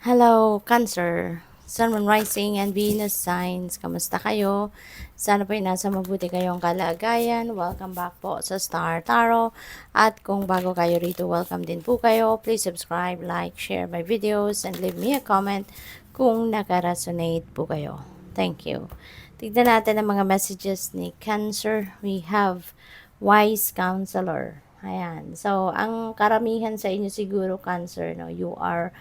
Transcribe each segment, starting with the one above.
Hello, Cancer, Sun, Moon, Rising, and Venus signs. Kamusta kayo? Sana po nasa mabuti kayong kalagayan. Welcome back po sa Star Tarot. At kung bago kayo rito, welcome din po kayo. Please subscribe, like, share my videos, and leave me a comment kung nakaresonate po kayo. Thank you. Tignan natin ang mga messages ni Cancer. We have Wise Counselor. Ayan. So, ang karamihan sa inyo siguro, Cancer, no, you are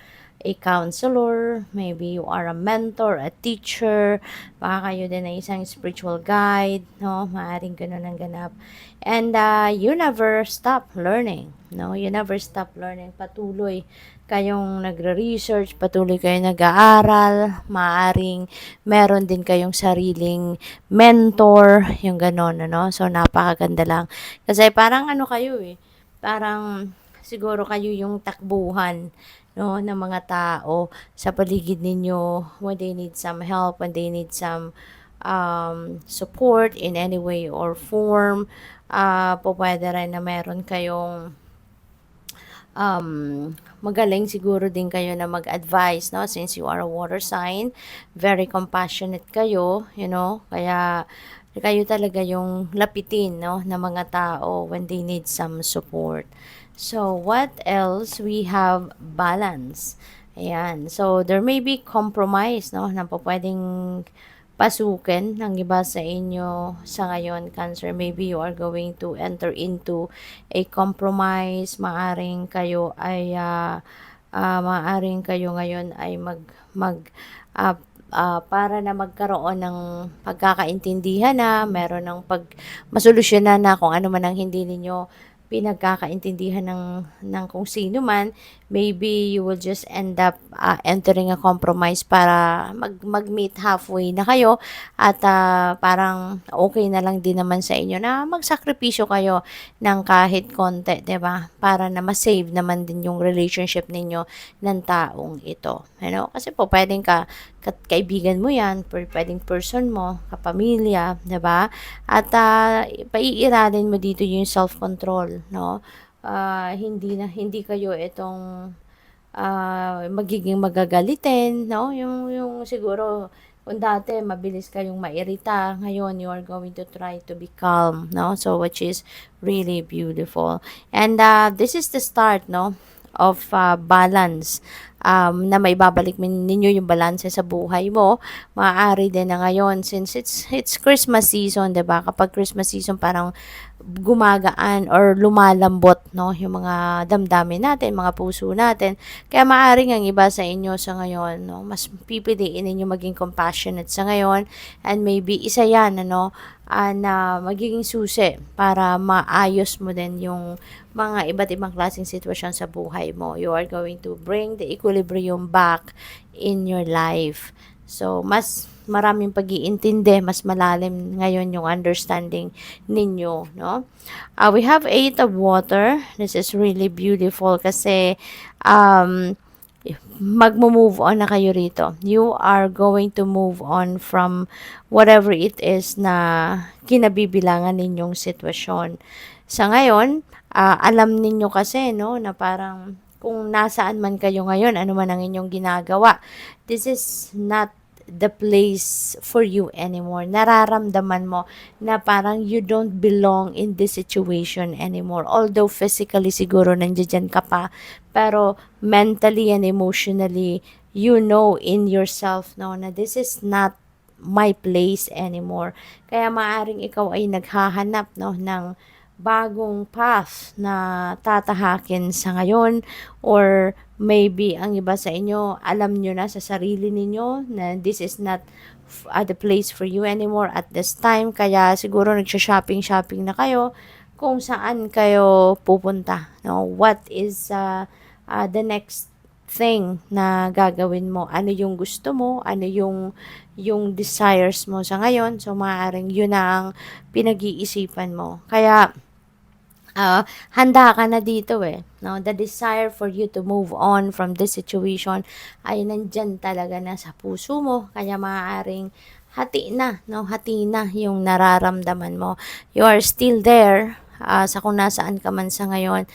a counselor, maybe you are a mentor, a teacher, baka kayo din ay isang spiritual guide, no? Maaring ganun ang ganap. And you never stop learning, no? You never stop learning. Patuloy kayong nagre-research, patuloy kayong nag-aaral, maaring meron din kayong sariling mentor, yung ganon, ano? So, napakaganda lang. Kasi parang ano kayo parang siguro kayo yung takbuhan, no, ng mga tao sa paligid ninyo when they need some help, when they need some support in any way or form. Po pwede rin na meron kayong um, magaling siguro din kayo na mag-advise, no? Since you are a water sign, very compassionate kayo, kaya kayo talaga yung lapitin, no, ng mga tao when they need some support. So, what else? We have balance. Ayan. So, there may be compromise, no, na po pwedeng pasukin ng iba sa inyo sa ngayon, Cancer. Maybe you are going to enter into a compromise. Maaring kayo ngayon ay uh, para na magkaroon ng pagkakaintindihan na, meron ng masolusyonan na kung ano man ang hindi ninyo pinagkakaintindihan ng kung sino man. Maybe you will just end up entering a compromise para mag-meet halfway na kayo at parang okay na lang din naman sa inyo na magsakripisyo kayo ng kahit konti, 'di ba? Para na ma-save naman din yung relationship ninyo ng taong ito. Kasi po pwedeng kaibigan mo 'yan, pwedeng person mo, kapamilya, 'di ba? At paiiralin mo dito yung self-control, no? Hindi kayo itong magiging magagalitin, no? Yung siguro kung dati mabilis kayong mairita, ngayon you are going to try to be calm, no? So which is really beautiful. And this is the start, no, of balance, na may babalik ninyo yung balance sa buhay mo. Maaari din na ngayon since it's Christmas season, 'di ba? Kapag Christmas season parang gumagaan or lumalambot, no, yung mga damdamin natin, mga puso natin. Kaya maaring ang iba sa inyo sa ngayon, no, mas pipiliin ninyo maging compassionate sa ngayon, and maybe isa yan, na magiging susi para maayos mo din yung mga iba't ibang klaseng sitwasyon sa buhay mo. You are going to bring the equilibrium back in your life. So, mas maraming pag-iintindi, mas malalim ngayon yung understanding ninyo, no? We have 8 of water. This is really beautiful kasi magmo-move on na kayo rito. You are going to move on from whatever it is na kinabibilangan ninyong sitwasyon. Sa ngayon, alam ninyo kasi, no, na parang kung nasaan man kayo ngayon, ano man ang inyong ginagawa, this is not the place for you anymore. Nararamdaman mo na parang you don't belong in this situation anymore. Although physically siguro nandiyan ka pa, pero mentally and emotionally, you know in yourself, no, na this is not my place anymore. Kaya maaring ikaw ay naghahanap, no, ng bagong path na tatahakin sa ngayon, or maybe ang iba sa inyo alam nyo na sa sarili ninyo na this is not the place for you anymore at this time, kaya siguro nagsha-shopping na kayo kung saan kayo pupunta, no? What is the next thing na gagawin mo, ano yung gusto mo, ano yung desires mo sa ngayon. So maaaring yun na ang pinag-iisipan mo, kaya handa ka na dito no? The desire for you to move on from this situation ay nandyan talaga na sa puso mo, kaya maaaring hati na, no? Hati na yung nararamdaman mo. You are still there, sa kung nasaan ka man sa ngayon.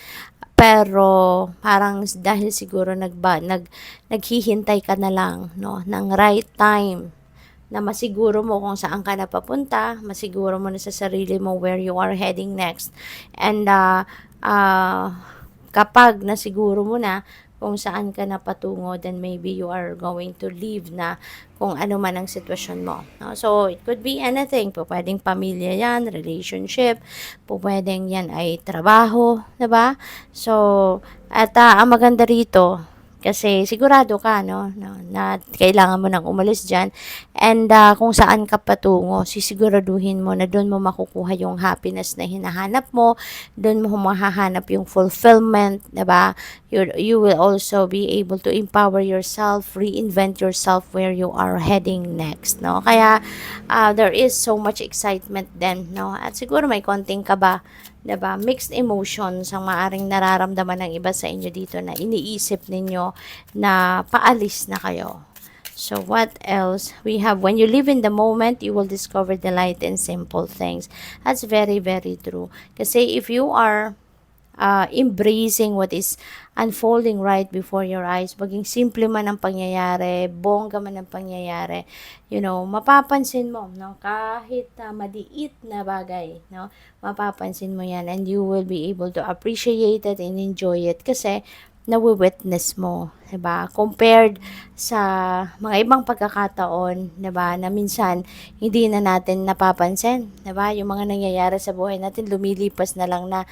pero parang dahil siguro naghihintay ka na lang, no, ng right time na masiguro mo kung saan ka na papunta, masiguro mo na sa sarili mo where you are heading next. And kapag nasiguro mo na kung saan ka na patungo, then maybe you are going to leave na kung ano man ang sitwasyon mo. No? So, it could be anything. Pwedeng pamilya yan, relationship, pwedeng yan ay trabaho, diba? So, at ang maganda rito, kasi sigurado ka, no, na kailangan mo nang umalis dyan. And kung saan ka patungo, sisiguraduhin mo na doon mo makukuha yung happiness na hinahanap mo, doon mo mahahanap yung fulfillment, diba? You will also be able to empower yourself, reinvent yourself where you are heading next, no? Kaya there is so much excitement then, no? At siguro may konting kaba, diba? Mixed emotions ang maaring nararamdaman ng iba sa inyo dito na iniisip ninyo na paalis na kayo. So what else? We have, when you live in the moment, you will discover the light in simple things. That's very, very true. Kasi if you are embracing what is unfolding right before your eyes, maging simple man ang pangyayari, bongga man ang pangyayari, you know, mapapansin mo, no, kahit maliit na bagay, no, mapapansin mo yan, and you will be able to appreciate it and enjoy it kasi nawi-witness mo, 'di ba? Compared sa mga ibang pagkakataon, 'di ba, na minsan hindi na natin napapansin, 'di ba? Yung mga nangyayari sa buhay natin lumilipas na lang na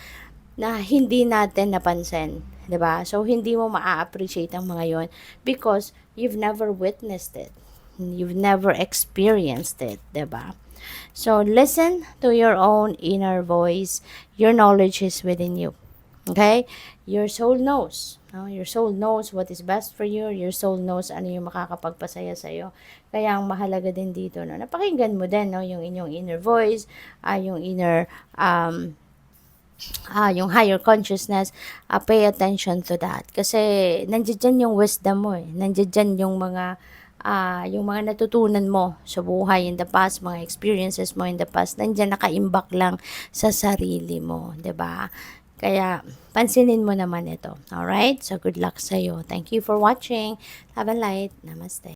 hindi natin napansin, 'di ba? So hindi mo maa-appreciate ang mga 'yon because you've never witnessed it. You've never experienced it, 'di ba? So listen to your own inner voice. Your knowledge is within you. Okay? Your soul knows. No? Your soul knows what is best for you. Your soul knows ano yung makakapagpasaya sa iyo. Kaya ang mahalaga din dito, no, napakinggan mo din, no, yung inyong inner voice, yung inner yung higher consciousness, pay attention to that. Kasi nandiyan yung wisdom mo eh. Nandiyan yung mga natutunan mo sa buhay in the past, mga experiences mo in the past, nandiyan nakaimbak lang sa sarili mo, 'di ba? Kaya pansinin mo naman ito. Alright? So good luck sa iyo. Thank you for watching. Have a light. Namaste.